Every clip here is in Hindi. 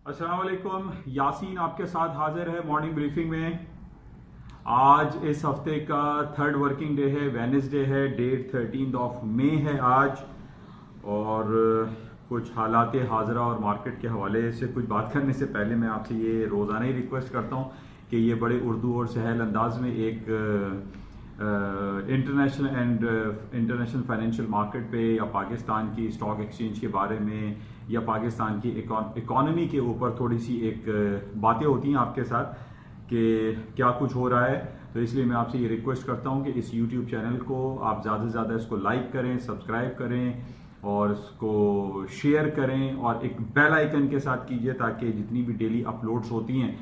अस्सलाम वालेकुम। यासीन आपके साथ हाजिर है मॉर्निंग ब्रीफिंग में। आज इस हफ्ते का थर्ड वर्किंग डे है, वेडनेसडे है, डेट 13 मई है आज। और कुछ हालात हाजरा और मार्केट के हवाले से कुछ बात करने से पहले मैं आपसे ये रोज़ाना ही रिक्वेस्ट करता हूँ कि ये बड़े उर्दू और सहल अंदाज में एक इंटरनेशनल फाइनेंशियल मार्केट पे या पाकिस्तान की स्टॉक एक्सचेंज के बारे में या पाकिस्तान की इकॉनमी के ऊपर थोड़ी सी एक बातें होती हैं आपके साथ कि क्या कुछ हो रहा है। तो इसलिए मैं आपसे ये रिक्वेस्ट करता हूँ कि इस यूट्यूब चैनल को आप ज़्यादा से ज़्यादा इसको लाइक करें, सब्सक्राइब करें और इसको शेयर करें और एक बेल आइकन के साथ कीजिए ताकि जितनी भी डेली अपलोड्स होती हैं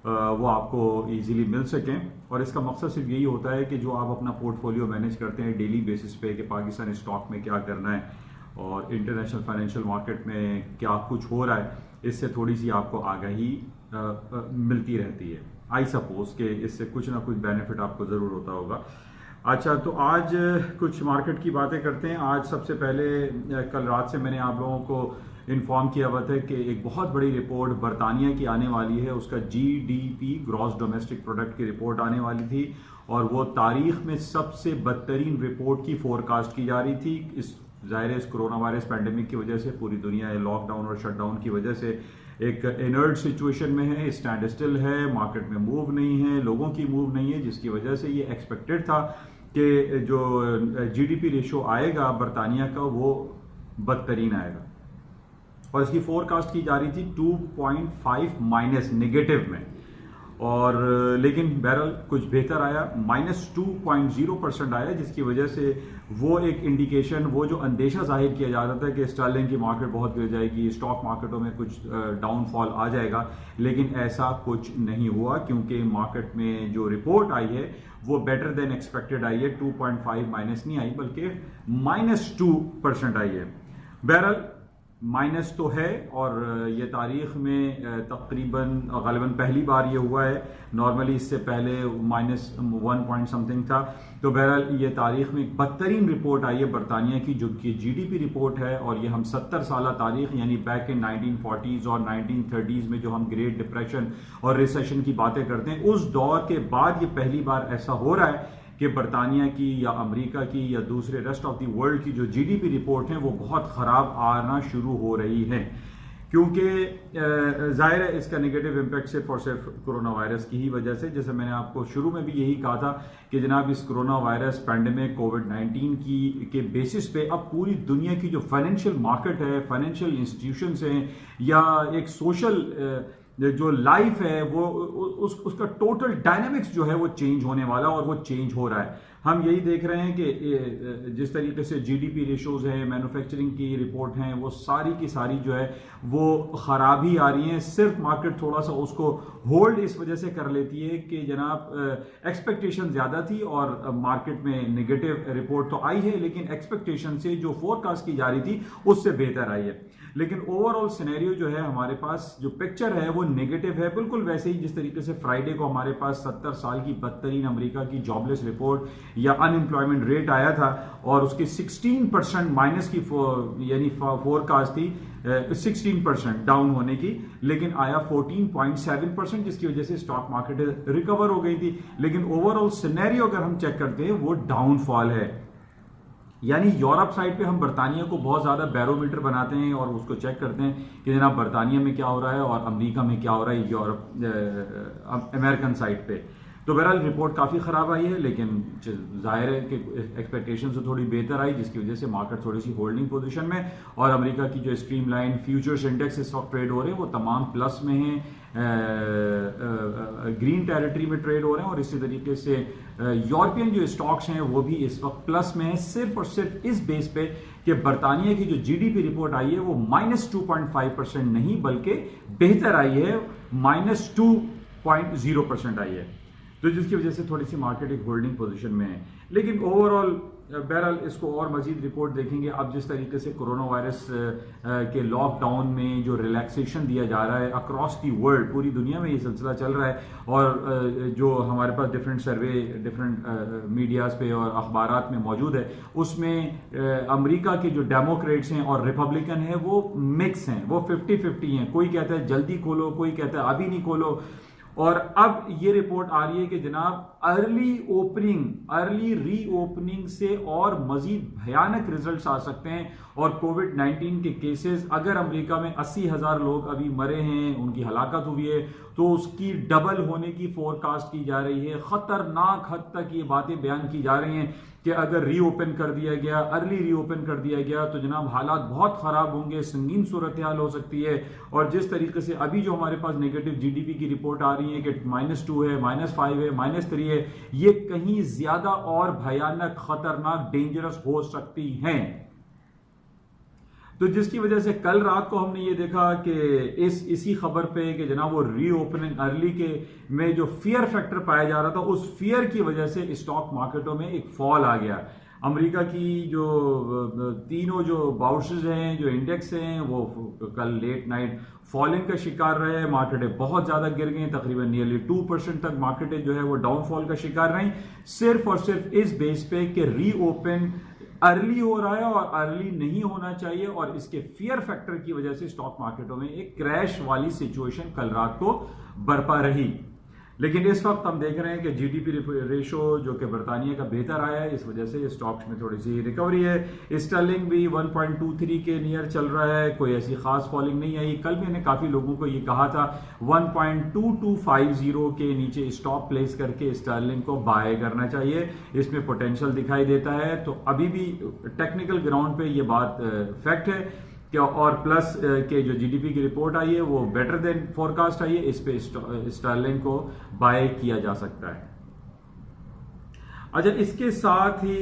वो आपको इजीली मिल सकें। और इसका मकसद सिर्फ यही होता है कि जो आप अपना पोर्टफोलियो मैनेज करते हैं डेली बेसिस पे कि पाकिस्तानी स्टॉक में क्या करना है और इंटरनेशनल फाइनेंशियल मार्केट में क्या कुछ हो रहा है, इससे थोड़ी सी आपको आगाही मिलती रहती है। आई सपोज कि इससे कुछ ना कुछ बेनिफिट आपको ज़रूर होता होगा। अच्छा, तो आज कुछ मार्केट की बातें करते हैं। आज सबसे पहले कल रात से मैंने आप लोगों को इन्फॉर्म किया हुआ था कि एक बहुत बड़ी रिपोर्ट बरतानिया की आने वाली है। उसका जीडीपी ग्रॉस डोमेस्टिक प्रोडक्ट की रिपोर्ट आने वाली थी और वो तारीख में सबसे बदतरीन रिपोर्ट की फोरकास्ट की जा रही थी। इस ज़ाहिर है इस कोरोना वायरस पैंडेमिक की वजह से पूरी दुनिया लॉकडाउन और शटडाउन की वजह से एक इनर्ट सिचुएशन में है, स्टैंड स्टिल है, मार्केट में मूव नहीं है, लोगों की मूव नहीं है, जिसकी वजह से ये एक्सपेक्टेड था कि जो जीडीपी रेशो आएगा बरतानिया का वो बदतरीन आएगा और इसकी फोरकास्ट की जा रही थी 2.5 माइनस नेगेटिव में। और लेकिन बहरहाल कुछ बेहतर आया, -2.0% आया, जिसकी वजह से वो एक इंडिकेशन, वो जो अंदेशा जाहिर किया जा रहा था कि स्टर्लिंग की मार्केट बहुत गिर जाएगी, स्टॉक मार्केटों में कुछ डाउनफॉल आ जाएगा, लेकिन ऐसा कुछ नहीं हुआ क्योंकि मार्केट में जो रिपोर्ट आई है वो बेटर देन एक्सपेक्टेड आई है। 2.5 माइनस नहीं आई बल्कि -2% आई है। बहरहाल माइनस तो है और ये तारीख में तकरीबन ग़ालिबन पहली बार ये हुआ है। नॉर्मली इससे पहले -1 पॉइंट समथिंग था। तो बहरहाल ये तारीख में एक बदतरीन रिपोर्ट आई है बरतानिया की, जो कि जीडीपी रिपोर्ट है। और ये हम 70 साल तारीख यानी बैक इन 1940s और 1930s में जो हम ग्रेट डिप्रेशन और रिसेशन की बातें करते हैं, उस दौर के बाद ये पहली बार ऐसा हो रहा है कि बरतानिया की या अमेरिका की या दूसरे रेस्ट ऑफ द वर्ल्ड की जो जीडीपी रिपोर्ट है वो बहुत ख़राब आना शुरू हो रही है, क्योंकि ज़ाहिर है इसका नेगेटिव इम्पैक्ट सिर्फ और सिर्फ कोरोना वायरस की ही वजह से। जैसे मैंने आपको शुरू में भी यही कहा था कि जनाब इस कोरोना वायरस पैंडेमिक कोविड-19 के बेसिस पे अब पूरी दुनिया की जो फाइनेंशियल मार्केट है, फाइनेंशियल इंस्टीट्यूशंस हैं या एक सोशल जो लाइफ है वो उसका टोटल डायनामिक्स जो है वो चेंज होने वाला और वो चेंज हो रहा है। हम यही देख रहे हैं कि जिस तरीके से जीडीपी रेशोज हैं, मैन्युफैक्चरिंग की रिपोर्ट हैं, वो सारी की सारी जो है वो ख़राब ही आ रही हैं। सिर्फ मार्केट थोड़ा सा उसको होल्ड इस वजह से कर लेती है कि जनाब एक्सपेक्टेशन ज़्यादा थी और मार्केट में नेगेटिव रिपोर्ट तो आई है, लेकिन एक्सपेक्टेशन से जो फोरकास्ट की जा रही थी उससे बेहतर आई है। लेकिन ओवरऑल सिनेरियो जो है हमारे पास जो पिक्चर है वो नेगेटिव है, बिल्कुल वैसे ही जिस तरीके से फ्राइडे को हमारे पास 70 साल की बदतरीन अमेरिका की जॉबलेस रिपोर्ट या अनएम्प्लॉयमेंट रेट आया था और उसकी 16% माइनस की यानी फोरकास्ट थी 16% डाउन होने की, लेकिन आया 14.7%, जिसकी वजह से स्टॉक मार्केट रिकवर हो गई थी। लेकिन ओवरऑल सिनेरियो अगर हम चेक करते हैं वो डाउनफॉल है। यानी यूरोप साइड पे हम बरतानिया को बहुत ज़्यादा बैरोमीटर बनाते हैं और उसको चेक करते हैं कि जनाब बरतानिया में क्या हो रहा है और अमेरिका में क्या हो रहा है, यूरोप अमेरिकन साइड पे। तो बहरहाल रिपोर्ट काफ़ी ख़राब आई है, लेकिन जाहिर है कि एक्सपेक्टेशन से थोड़ी बेहतर आई, जिसकी वजह से मार्केट थोड़ी सी होल्डिंग पोजीशन में। और अमेरिका की जो स्ट्रीमलाइन फ्यूचर्स इंडेक्स इस वक्त ट्रेड हो रहे हैं वो तमाम प्लस में हैं, ग्रीन टेरिटरी में ट्रेड हो रहे हैं। और इसी तरीके से यूरोपियन जो स्टॉक्स हैं वो भी इस वक्त प्लस में हैं, सिर्फ और सिर्फ इस बेस पे कि बरतानिया की जो जीडीपी रिपोर्ट आई है वो -2.5% नहीं बल्कि बेहतर आई है, -2.0% आई है, तो जिसकी वजह से थोड़ी सी मार्केट एक होल्डिंग पोजीशन में है। लेकिन ओवरऑल बहरहाल इसको और मजीद रिपोर्ट देखेंगे। अब जिस तरीके से कोरोना वायरस के लॉकडाउन में जो रिलैक्सेशन दिया जा रहा है अक्रॉस दी वर्ल्ड, पूरी दुनिया में ये सिलसिला चल रहा है, और जो हमारे पास डिफरेंट सर्वे डिफरेंट मीडियाज़ पे और अखबारात में मौजूद है, उसमें अमेरिका के जो डेमोक्रेट्स हैं और रिपब्लिकन हैं वो मिक्स हैं, वो 50-50 हैं। कोई कहता है जल्दी खोलो, कोई कहता है अभी नहीं खोलो। और अब ये रिपोर्ट आ रही है कि जनाब अर्ली रीओपनिंग से और मजीद भयानक रिजल्ट्स आ सकते हैं, और कोविड-19 के केसेस, अगर अमेरिका में 80,000 लोग अभी मरे हैं, उनकी हलाकत हुई है, तो उसकी डबल होने की फोरकास्ट की जा रही है। खतरनाक हद तक ये बातें बयान की जा रही हैं कि अगर रीओपन कर दिया गया, अर्ली रीओपन कर दिया गया, तो जनाब हालात बहुत खराब होंगे, संगीन सूरत हाल हो सकती है। और जिस तरीके से अभी जो हमारे पास नेगेटिव जीडीपी की रिपोर्ट आ रही है कि -2 है, -5 है, -3 है, ये कहीं ज्यादा और भयानक, खतरनाक, डेंजरस हो सकती हैं। तो जिसकी वजह से कल रात को हमने ये देखा कि इसी खबर पे कि जनाब वो रीओपनिंग अर्ली के में जो फियर फैक्टर पाया जा रहा था, उस फियर की वजह से स्टॉक मार्केटों में एक फॉल आ गया। अमेरिका की जो तीनों जो बाउर्सेस हैं, जो इंडेक्स हैं, वो कल लेट नाइट फॉलिंग का शिकार रहे। मार्केटें बहुत ज्यादा गिर गई, तकरीबन नियरली 2% तक मार्केटें जो है वो डाउनफॉल का शिकार रही, सिर्फ और सिर्फ इस बेस पे कि रीओपन अर्ली हो रहा है और अर्ली नहीं होना चाहिए, और इसके फियर फैक्टर की वजह से स्टॉक मार्केटों में एक क्रैश वाली सिचुएशन कल रात को बरपा रही। लेकिन इस वक्त हम देख रहे हैं कि जीडीपी रेशो जो कि बरतानिया का बेहतर आया है, इस वजह से स्टॉक्स में थोड़ी सी रिकवरी है। स्टर्लिंग भी 1.23 के नियर चल रहा है, कोई ऐसी खास फॉलिंग नहीं आई। कल मैंने काफी लोगों को ये कहा था 1.2250 के नीचे स्टॉप प्लेस करके स्टर्लिंग को बाय करना चाहिए, इसमें पोटेंशियल दिखाई देता है। तो अभी भी टेक्निकल ग्राउंड पे ये बात फैक्ट है, और प्लस के जो जीडीपी की रिपोर्ट आई है वो बेटर देन फोरकास्ट आई है, इस पे स्टर्लिंग को बाय किया जा सकता है। अच्छा, इसके साथ ही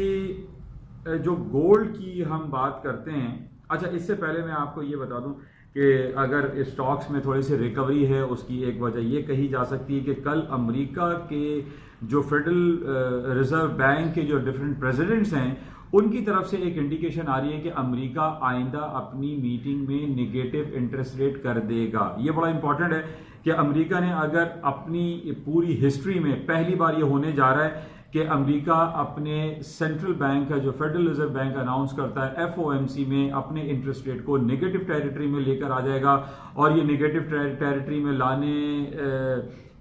जो गोल्ड की हम बात करते हैं, अच्छा इससे पहले मैं आपको ये बता दूं कि अगर स्टॉक्स में थोड़ी सी रिकवरी है, उसकी एक वजह ये कही जा सकती है कि कल अमेरिका के जो फेडरल रिजर्व बैंक के जो डिफरेंट प्रेसिडेंट्स हैं, उनकी तरफ से एक इंडिकेशन आ रही है कि अमेरिका आइंदा अपनी मीटिंग में नेगेटिव इंटरेस्ट रेट कर देगा। ये बड़ा इंपॉर्टेंट है कि अमेरिका ने अगर अपनी पूरी हिस्ट्री में पहली बार ये होने जा रहा है कि अमेरिका अपने सेंट्रल बैंक का जो फेडरल रिजर्व बैंक अनाउंस करता है FOMC में अपने इंटरेस्ट रेट को नेगेटिव टेरिटरी में लेकर आ जाएगा। और ये नेगेटिव टेरिटरी में लाने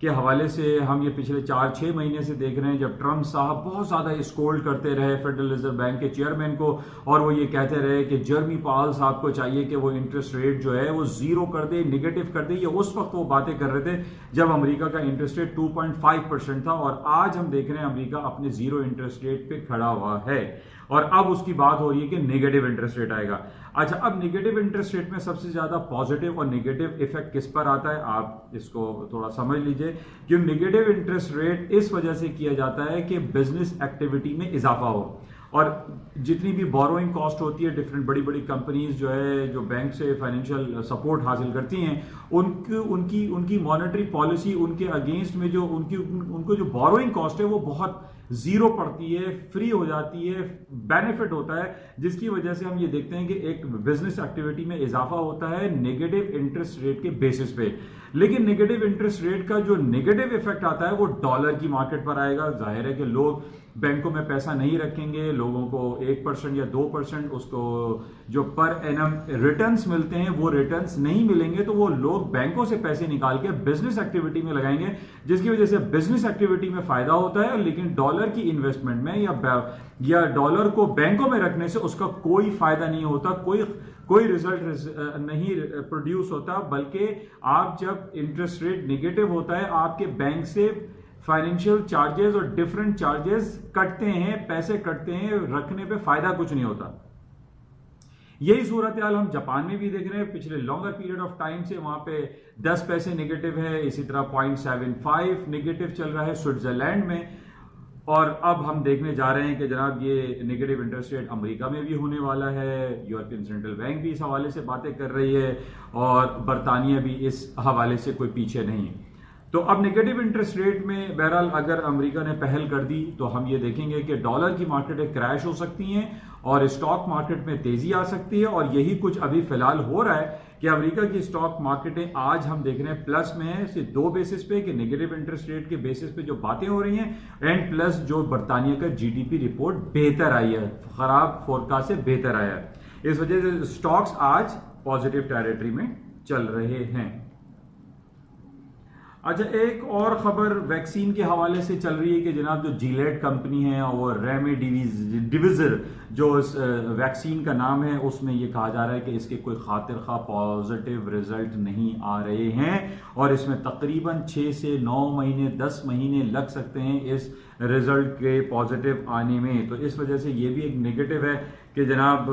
के हवाले से हम ये पिछले 4-6 महीने से देख रहे हैं, जब ट्रम्प साहब बहुत ज्यादा स्कोल्ड करते रहे फेडरल रिजर्व बैंक के चेयरमैन को, और वो ये कहते रहे कि जर्मी पावल साहब को चाहिए कि वो इंटरेस्ट रेट जो है वो 0 कर दे, निगेटिव कर दे। ये उस वक्त वो बातें कर रहे थे जब अमेरिका का इंटरेस्ट रेट 2.5% था, और आज हम देख रहे हैं अमेरिका अपने 0 इंटरेस्ट रेट पे खड़ा हुआ है, और अब उसकी बात हो रही है कि नेगेटिव इंटरेस्ट रेट आएगा। अच्छा, अब नेगेटिव इंटरेस्ट रेट में सबसे ज्यादा पॉजिटिव और नेगेटिव इफेक्ट किस पर आता है, आप इसको थोड़ा समझ लीजिए। कि नेगेटिव इंटरेस्ट रेट इस वजह से किया जाता है कि बिजनेस एक्टिविटी में इजाफा हो, और जितनी भी बोरोइंग कॉस्ट होती है, डिफरेंट बड़ी बड़ी कंपनीज जो है जो बैंक से फाइनेंशियल सपोर्ट हासिल करती हैं, उनकी मॉनेटरी पॉलिसी, उनके अगेंस्ट में जो उनको जो बोरोइंग कॉस्ट है वो बहुत 0 पड़ती है, फ्री हो जाती है, बेनिफिट होता है, जिसकी वजह से हम ये देखते हैं कि एक बिजनेस एक्टिविटी में इजाफा होता है नेगेटिव इंटरेस्ट रेट के बेसिस पे। लेकिन नेगेटिव इंटरेस्ट रेट का जो नेगेटिव इफेक्ट आता है वो डॉलर की मार्केट पर आएगा। जाहिर है कि लोग बैंकों में पैसा नहीं रखेंगे, लोगों को 1% या 2% उसको जो पर एनम रिटर्न्स मिलते हैं वो रिटर्न्स नहीं मिलेंगे, तो वो लोग बैंकों से पैसे निकाल के बिजनेस एक्टिविटी में लगाएंगे, जिसकी वजह से बिजनेस एक्टिविटी में फायदा होता है। लेकिन डॉलर की इन्वेस्टमेंट में या डॉलर को बैंकों में रखने से उसका कोई फायदा नहीं होता, कोई रिजल्ट नहीं प्रोड्यूस होता, बल्कि आप जब इंटरेस्ट रेट नेगेटिव होता है, आपके बैंक से फाइनेंशियल चार्जेस और डिफरेंट चार्जेस कटते हैं, पैसे कटते हैं, रखने पे फायदा कुछ नहीं होता। यही सूरत हाल हम जापान में भी देख रहे हैं, पिछले लॉन्गर पीरियड ऑफ टाइम से वहां पे 10 पैसे नेगेटिव है, इसी तरह 0.75 नेगेटिव चल रहा है स्विट्जरलैंड में। और अब हम देखने जा रहे हैं कि जनाब ये नेगेटिव इंटरेस्ट रेट अमेरिका में भी होने वाला है, यूरोपियन सेंट्रल बैंक भी इस हवाले से बातें कर रही है, और बरतानिया भी इस हवाले से कोई पीछे नहीं है। तो अब नेगेटिव इंटरेस्ट रेट में बहरहाल अगर अमेरिका ने पहल कर दी तो हम ये देखेंगे कि डॉलर की मार्केटें क्रैश हो सकती हैं और स्टॉक मार्केट में तेजी आ सकती है, और यही कुछ अभी फिलहाल हो रहा है कि अमेरिका की स्टॉक मार्केटें आज हम देख रहे हैं प्लस में है, सिर्फ दो बेसिस पे कि नेगेटिव इंटरेस्ट रेट के बेसिस पे जो बातें हो रही हैं, एंड प्लस जो बर्तानिया का जीडीपी रिपोर्ट बेहतर आई है, खराब फोरकास्ट से बेहतर आया है। इस वजह से स्टॉक्स आज पॉजिटिव टेरिटरी में चल रहे हैं। अच्छा, एक और खबर वैक्सीन के हवाले से चल रही है कि जनाब जो जीलेट कंपनी है और रेमडेसिविर जो इस वैक्सीन का नाम है, उसमें यह कहा जा रहा है कि इसके कोई खातिर खा पॉजिटिव रिजल्ट नहीं आ रहे हैं और इसमें तकरीबन 6 से 9 महीने 10 महीने लग सकते हैं इस रिजल्ट के पॉजिटिव आने में। तो इस वजह से ये भी एक नेगेटिव है कि जनाब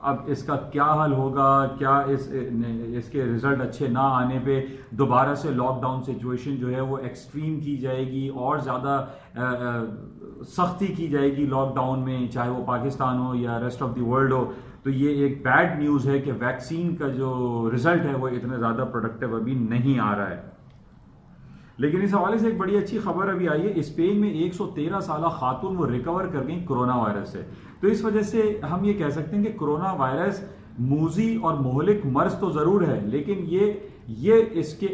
अब इसका क्या हल होगा, क्या इसके रिजल्ट अच्छे ना आने पे दोबारा से लॉकडाउन सिचुएशन जो है वो एक्सट्रीम की जाएगी और ज़्यादा सख्ती की जाएगी लॉकडाउन में, चाहे वो पाकिस्तान हो या रेस्ट ऑफ द वर्ल्ड हो। तो ये एक बैड न्यूज़ है कि वैक्सीन का जो रिजल्ट है वो इतना ज़्यादा प्रोडक्टिव अभी नहीं आ रहा है। लेकिन इस हवाले से एक बड़ी अच्छी खबर अभी आई है, स्पेन में 113 साल खातून वो रिकवर कर गई कोरोना वायरस से। तो इस वजह से हम ये कह सकते हैं कि कोरोना वायरस मूजी और मोहलिक मर्ज तो जरूर है, लेकिन ये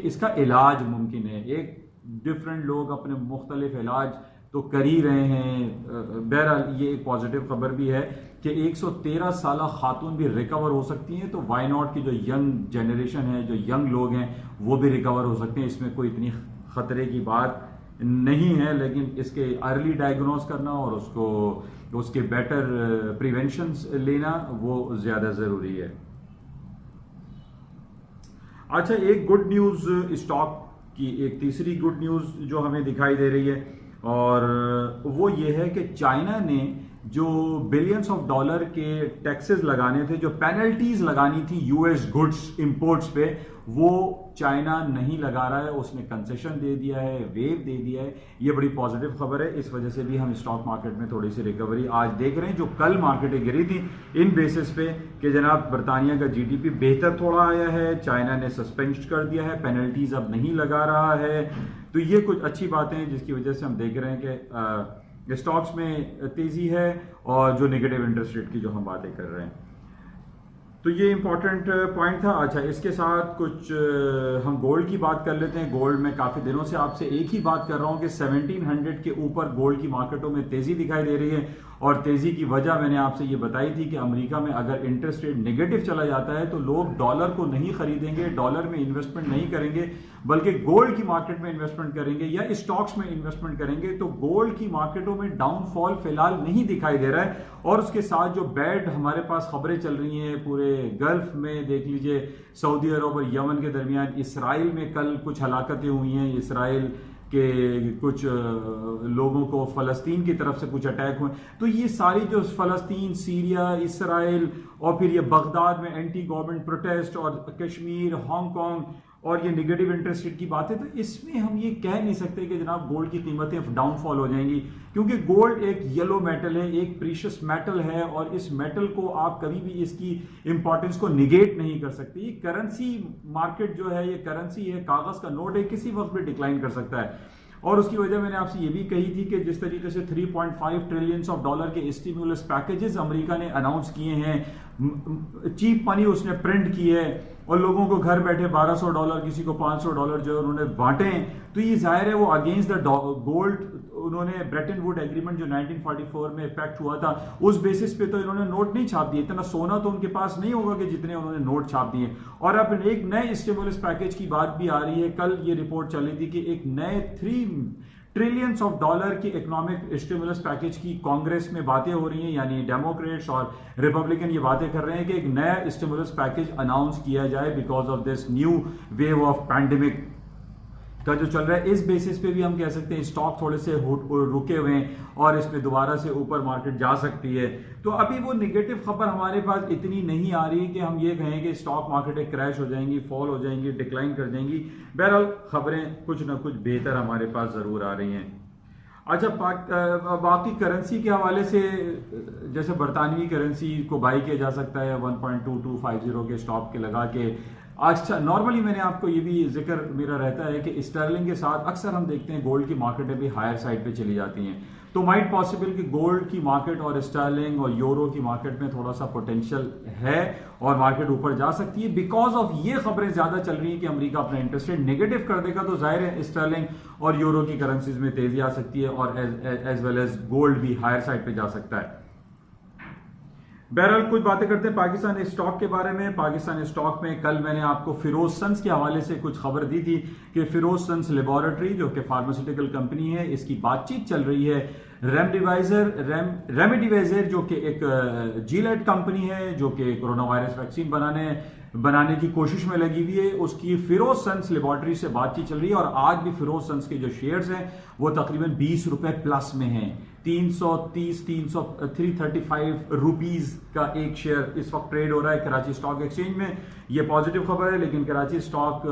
इसका इलाज मुमकिन है। एक डिफरेंट लोग अपने मुख्तलिफ इलाज तो कर ही रहे हैं। बहरहाल ये एक पॉजिटिव खबर भी है कि 113 साल खातून भी रिकवर हो सकती हैं। तो वाई नॉट की जो यंग जनरेशन है, जो यंग लोग हैं, वो भी रिकवर हो सकते हैं। इसमें कोई इतनी खतरे की बात नहीं है, लेकिन इसके अर्ली डायग्नोज करना और उसके बेटर प्रिवेंशंस लेना वो ज्यादा जरूरी है। अच्छा, एक गुड न्यूज स्टॉक की, एक तीसरी गुड न्यूज जो हमें दिखाई दे रही है और वो ये है कि चाइना ने जो बिलियंस ऑफ डॉलर के टैक्सेस लगाने थे, जो पेनल्टीज लगानी थी यूएस गुड्स इंपोर्ट्स पे, वो चाइना नहीं लगा रहा है। उसने कंसेशन दे दिया है, वेव दे दिया है। ये बड़ी पॉजिटिव खबर है। इस वजह से भी हम स्टॉक मार्केट में थोड़ी सी रिकवरी आज देख रहे हैं। जो कल मार्केटें गिरी थी इन बेसिस पे कि जनाब बर्तानिया का जीडीपी बेहतर थोड़ा आया है, चाइना ने सस्पेंड कर दिया है, पेनल्टीज अब नहीं लगा रहा है। तो ये कुछ अच्छी बातें हैं जिसकी वजह से हम देख रहे हैं कि स्टॉक्स में तेजी है और जो नेगेटिव इंटरेस्ट रेट की जो हम बातें कर रहे हैं। तो ये इंपॉर्टेंट पॉइंट था। अच्छा, इसके साथ कुछ हम गोल्ड की बात कर लेते हैं। गोल्ड में काफ़ी दिनों से आपसे एक ही बात कर रहा हूं कि 1700 के ऊपर गोल्ड की मार्केटों में तेज़ी दिखाई दे रही है और तेज़ी की वजह मैंने आपसे ये बताई थी कि अमेरिका में अगर इंटरेस्ट रेट नेगेटिव चला जाता है तो लोग डॉलर को नहीं खरीदेंगे, डॉलर में इन्वेस्टमेंट नहीं करेंगे, बल्कि गोल्ड की मार्केट में इन्वेस्टमेंट करेंगे या स्टॉक्स में इन्वेस्टमेंट करेंगे। तो गोल्ड की मार्केटों में डाउनफॉल फिलहाल नहीं दिखाई दे रहा है। और उसके साथ जो बैड हमारे पास खबरें चल रही हैं पूरे गल्फ में, देख लीजिए सऊदी अरब और यमन के दरमियान, इसराइल में कल कुछ हलाकतें हुई हैं, इसराइल के कुछ लोगों को फ़लस्तीन की तरफ से कुछ अटैक हुए। तो ये सारी जो फ़लस्तीन, सीरिया, इसराइल और फिर ये बगदाद में एंटी गवर्नमेंट प्रोटेस्ट और कश्मीर, हांगकांग और ये नेगेटिव इंटरेस्ट रेट की बातें, तो इसमें हम ये कह नहीं सकते कि जनाब गोल्ड की कीमतें डाउनफॉल हो जाएंगी, क्योंकि गोल्ड एक येलो मेटल है, एक प्रीशियस मेटल है और इस मेटल को आप कभी भी इसकी इंपॉर्टेंस को निगेट नहीं कर सकते। ये करेंसी मार्केट जो है, ये करेंसी है, कागज का नोट है, किसी वक्त भी डिक्लाइन कर सकता है। और उसकी वजह मैंने आपसे ये भी कही थी कि जिस तरीके से 3.5 ट्रिलियन ऑफ डॉलर के स्टिमुलस पैकेजेस अमेरिका ने अनाउंस किए हैं, चीप मनी उसने प्रिंट की है और लोगों को घर बैठे $1200, किसी को $500 जो उन्होंने बांटे हैं, तो ये जाहिर है वो अगेंस्ट द गोल्ड। उन्होंने ब्रेटन वुड एग्रीमेंट जो 1944 में इफेक्ट हुआ था, उस बेसिस पे तो इन्होंने नोट नहीं छाप दिए। इतना सोना तो उनके पास नहीं होगा कि जितने उन्होंने नोट छाप दिए। और अब एक नए स्टिमुलस पैकेज की बात भी आ रही है। कल ये रिपोर्ट चली थी कि एक नए 3 ट्रिलियंस ऑफ डॉलर की इकोनॉमिक स्टिमुलस पैकेज की कांग्रेस में बातें हो रही हैं, यानी डेमोक्रेट्स और रिपब्लिकन ये बातें कर रहे हैं कि एक नया स्टिमुलस पैकेज अनाउंस किया जाए because of this new wave of pandemic का जो चल रहा है। इस बेसिस पे भी हम कह सकते हैं स्टॉक थोड़े से रुके हुए हैं और इसमें दोबारा से ऊपर मार्केट जा सकती है। तो अभी वो नेगेटिव खबर हमारे पास इतनी नहीं आ रही कि हम ये कहें कि स्टॉक मार्केटें क्रैश हो जाएंगी, फॉल हो जाएंगी, डिक्लाइन कर जाएंगी। बहरहाल खबरें कुछ ना कुछ बेहतर हमारे पास जरूर आ रही हैं। अच्छा, बाकी करेंसी के हवाले से, जैसे बरतानवी करेंसी को बाई किया जा सकता है 1.2250 के स्टॉप के लगा के अच्छा, नॉर्मली मैंने आपको ये भी जिक्र मेरा रहता है कि स्टर्लिंग के साथ अक्सर हम देखते हैं गोल्ड की मार्केटें भी हायर साइड पे चली जाती हैं, तो माइट पॉसिबल कि गोल्ड की मार्केट और स्टर्लिंग और यूरो की मार्केट में थोड़ा सा पोटेंशियल है और मार्केट ऊपर जा सकती है बिकॉज ऑफ ये खबरें ज्यादा चल रही हैं कि अमेरिका अपना इंटरेस्ट रेट नेगेटिव कर देगा, तो जाहिर है स्टर्लिंग और यूरो की करेंसीज में तेजी आ सकती है और एज वेल एज गोल्ड भी हायर साइड पे जा सकता है। बहरहाल कुछ बातें करते हैं पाकिस्तान स्टॉक के बारे में। पाकिस्तान स्टॉक में कल मैंने आपको फिरोज सन्स के हवाले से कुछ खबर दी थी कि फिरोज सन्स लेबोरेटरी जो कि फार्मास्यूटिकल कंपनी है, इसकी बातचीत चल रही है रेमडेसिविर जो कि एक जीलेट कंपनी है जो कि कोरोना वायरस वैक्सीन बनाने की कोशिश में लगी हुई है, उसकी फिरोज सन्स लेबोरेटरी से बातचीत चल रही है और आज भी फिरोज सन्स के जो शेयर्स हैं वो तकरीबन 20 रुपए प्लस में हैं। 335 रुपीज का एक शेयर इस वक्त ट्रेड हो रहा है कराची स्टॉक एक्सचेंज में। ये पॉजिटिव खबर है, लेकिन कराची स्टॉक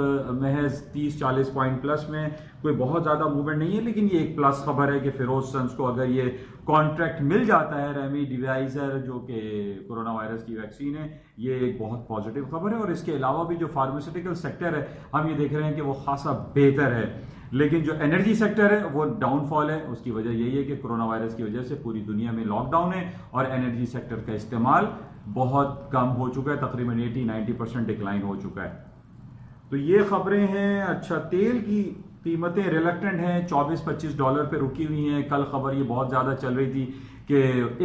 महज 30-40 पॉइंट प्लस में, कोई बहुत ज्यादा मूवमेंट नहीं है, लेकिन ये एक प्लस खबर है कि फिरोज सन्स को अगर ये कॉन्ट्रैक्ट मिल जाता है रेमडेसिविर जो कि कोरोना वायरस की वैक्सीन है, ये एक बहुत पॉजिटिव खबर है। और इसके अलावा भी जो फार्मास्यूटिकल सेक्टर है हम ये देख रहे हैं कि वो खासा बेहतर है, लेकिन जो एनर्जी सेक्टर है वो डाउनफॉल है। उसकी वजह यही है कि कोरोना वायरस की वजह से पूरी दुनिया में लॉकडाउन है और एनर्जी सेक्टर का इस्तेमाल बहुत कम हो चुका है, तकरीबन 80-90% डिक्लाइन हो चुका है। तो ये खबरें हैं। अच्छा, तेल की कीमतें रिलेक्टेंट हैं, $24-25 पे रुकी हुई हैं। कल खबर ये बहुत ज्यादा चल रही थी कि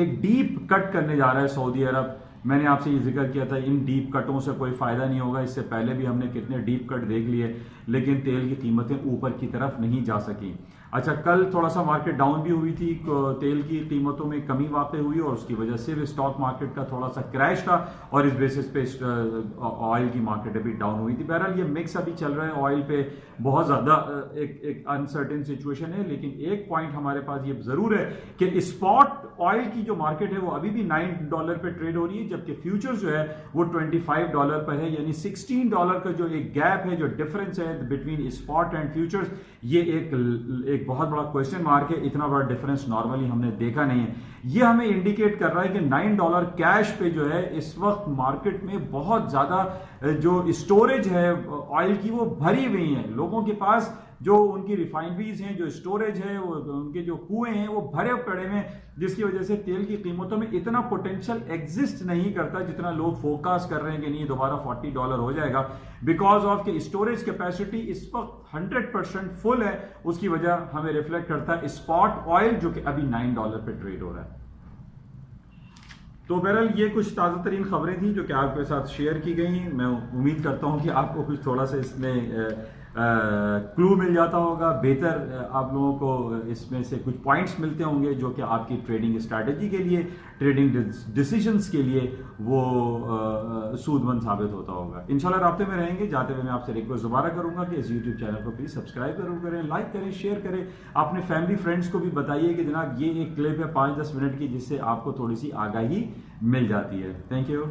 एक डीप कट करने जा रहा है सऊदी अरब। मैंने आपसे ये जिक्र किया था इन डीप कटों से कोई फायदा नहीं होगा, इससे पहले भी हमने कितने डीप कट देख लिए, लेकिन तेल की कीमतें ऊपर की तरफ नहीं जा सकी। अच्छा, कल थोड़ा सा मार्केट डाउन भी हुई थी, तेल की कीमतों में कमी वाक़ हुई और उसकी वजह से भी स्टॉक मार्केट का थोड़ा सा क्रैश था और इस बेसिस पे ऑयल की मार्केट अभी डाउन हुई थी। बहरहाल ये मिक्स अभी चल रहा है, ऑयल पे बहुत ज्यादा एक अनसर्टेन सिचुएशन है, लेकिन एक पॉइंट हमारे पास ये जरूर है कि स्पॉट ऑयल की जो मार्केट है वो अभी भी $9 पे ट्रेड हो रही है, जबकि फ्यूचर जो है वो $25 पर है, यानी $16 का जो एक गैप है, जो डिफरेंस है बिटवीन स्पॉट एंड फ्यूचर्स, ये एक बहुत बड़ा क्वेश्चन मार्क है। इतना बड़ा डिफरेंस नॉर्मली हमने देखा नहीं है। ये हमें इंडिकेट कर रहा है कि $9 कैश पे जो है इस वक्त मार्केट में बहुत ज्यादा जो स्टोरेज है ऑयल की वो भरी हुई है। लोगों के पास जो उनकी रिफाइनरीज हैं, जो स्टोरेज है, वो उनके जो कुएं हैं वो भरे पड़े हैं, जिसकी वजह से तेल की कीमतों में इतना पोटेंशियल एग्जिस्ट नहीं करता जितना लोग फोकस कर रहे हैं कि नहीं दोबारा $40 हो जाएगा, बिकॉज ऑफ के स्टोरेज कैपेसिटी इस वक्त 100% फुल है। उसकी वजह हमें रिफ्लेक्ट करता है स्पॉट ऑयल जो कि अभी $9 पे ट्रेड हो रहा है। तो बहरहाल ये कुछ ताज़ा तरीन खबरें थी जो कि आपके साथ शेयर की गई। मैं उम्मीद करता हूं कि आपको कुछ थोड़ा सा इसमें क्लू मिल जाता होगा, बेहतर आप लोगों को इसमें से कुछ पॉइंट्स मिलते होंगे जो कि आपकी ट्रेडिंग स्ट्रैटेजी के लिए, ट्रेडिंग डिसीजंस के लिए वो सूदमंद साबित होता होगा। इंशाल्लाह राब्ते में रहेंगे। जाते हुए मैं आपसे रिक्वेस्ट दोबारा करूंगा कि इस यूट्यूब चैनल को प्लीज सब्सक्राइब जरूर करें, लाइक करें, शेयर करें, अपने फैमिली फ्रेंड्स को भी बताइए कि जनाब ये एक क्लिप है 5-10 मिनट की जिससे आपको थोड़ी सी आगाही मिल जाती है। Thank you.